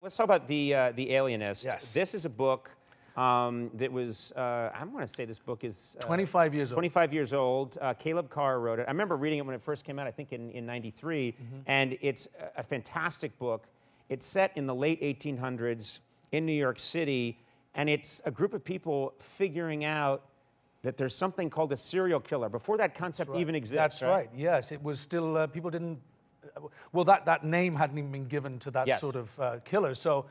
Let's talk about the Alienist. Yes. This is a book that was, I want to say this book is... 25 years old. 25 years old. Caleb Carr wrote it. I remember reading it when it first came out, I think in 93, and it's a fantastic book. It's set in the late 1800s in New York City, and it's a group of people figuring out that there's something called a serial killer, before that concept even exists. That's right, yes. It was still, people didn't, well, that name hadn't even been given to that sort of killer. So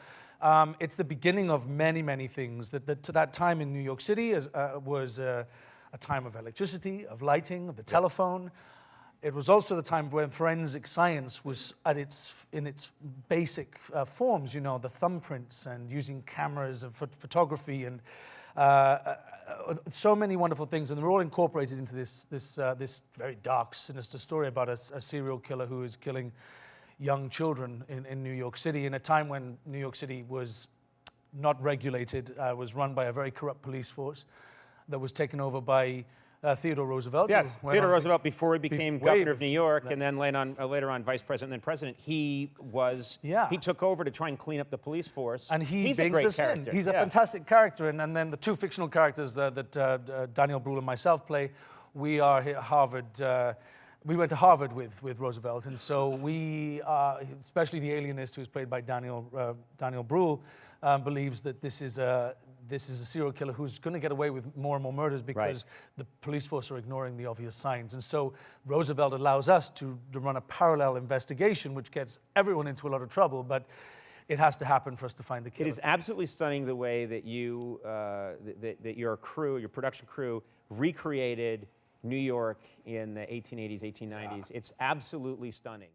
it's the beginning of many, many things. That to that time in New York City was a time of electricity, of lighting, of the telephone. It was also the time when forensic science was in its basic forms, you know, the thumbprints and using cameras and photography and so many wonderful things, and they're all incorporated into this very dark, sinister story about a serial killer who is killing young children in New York City in a time when New York City was not regulated, was run by a very corrupt police force that was taken over by Theodore Roosevelt. Yes, Theodore Roosevelt, before he became governor of New York, and then later on vice president and then president, he took over to try and clean up the police force. And he's a great character. He's a fantastic character, and then the two fictional characters that Daniel Brühl and myself play, we are here at Harvard. We went to Harvard with Roosevelt, and so we, especially the alienist, who's played by Daniel Brühl, believes that this is a serial killer who's going to get away with more and more murders because the police force are ignoring the obvious signs. And so Roosevelt allows us to run a parallel investigation, which gets everyone into a lot of trouble, but it has to happen for us to find the killer. It is absolutely stunning the way that you, that your crew, your production crew, recreated New York in the 1880s, 1890s. It's absolutely stunning.